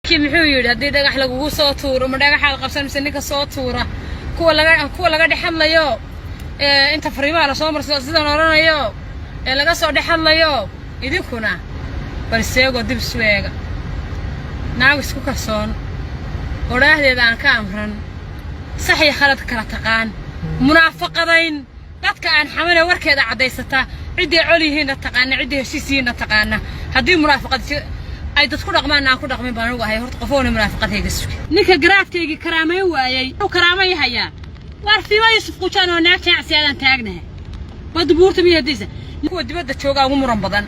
كم حيود هدي دقة حلق وصوتور وما دقة حلق قبسان مسنيك صوتورة كوا لقى دي حملة يو انت فريمة على صومر سيدا نورانا يو لقى صو دي حملة يو يديكونا بالسيقو دي بسويقة ناو اسكو كالصون وراه دي دان كامران صحي خلط كالتقان منافقين dadka aan xamana warkeeda cadeysata cidii colihiina taqaana cidii heshiisiina taqaana hadii munaafaqad ay dadku dhaqmaan aan ku dhaqmin baan ugu ahay horta qofoona munaafaqadayga sugi ninka garaafkayga karaamay waayay oo karaamay haya war fiima yusuf qujan oo naag jacsiyadan taagnahay wad buurta miyadiisa kuwa dibadda jooga ugu muran badan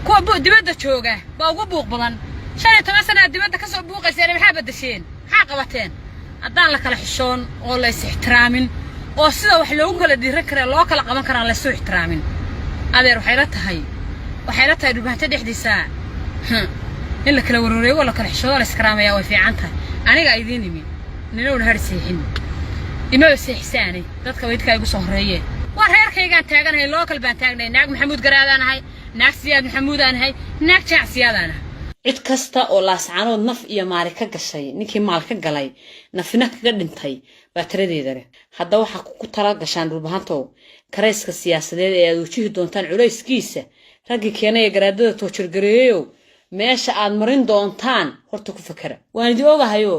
kuwa dibadda jooga baa ugu buuq badan 15 sano dibadda ka soo buuqaysay maxaa badasheen maxaa qabateen haddaan la kala xishoon oo la is ixtiraamin oo sida wax loogu kala dhiiran karo loo kala qaban karaan la soo ixtiraamin adeer waxay la tahay dhubanta dhexdiisa in la kala wareego la kala xishoodo la iskaraamaya way fiican tahay aniga idin imi ninoon harsiixin ima seexsaanay dadka weydka igu soo horeeyay war reerkaygaan taaganahay local baan taagnay naag maxamuud garaadanahay naag siyaad maxamuudanahay naag jacsiyaadanahay cid kasta oo laascaanood naf iyo maari ka gashay ninkii maal ka galay nafina kaga dhintay baa tiradeeda leh hadda waxa ku tala gashaan dhulbahantow kareyska siyaasadeed ee aad wajihi doontaan culayskiisa ragii keenay garaadada toojir gareeyo meesha aad marin doontaan horta ku fakara waan idin ogahayo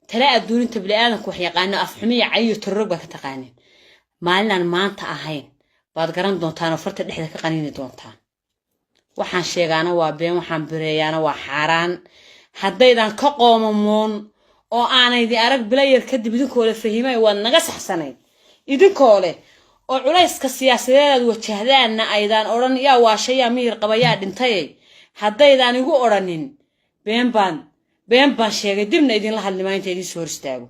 tala adduuninta bini'aadanku wax yaqaano afxumiya cayiyo turrog baa ka taqaaneen maalinaan maanta ahayn baad garan doontaan oo farta dhexda ka qaniini doontaan waxaan sheegaana waa been waxaan bireeyaana waa xaaraan haddaydan ka qoomamoon oo aanaydi arag bilayar kadib idinkoo la fahimay waad naga saxsanayd idinkoo leh oo culayska siyaasadeed wajahdaanna aydan odhan yaa waashaya miyir qabayaa dhintay haddaydan igu odhanin been baan sheegay dibna idin la hadlimaa inta idin soo hor istaago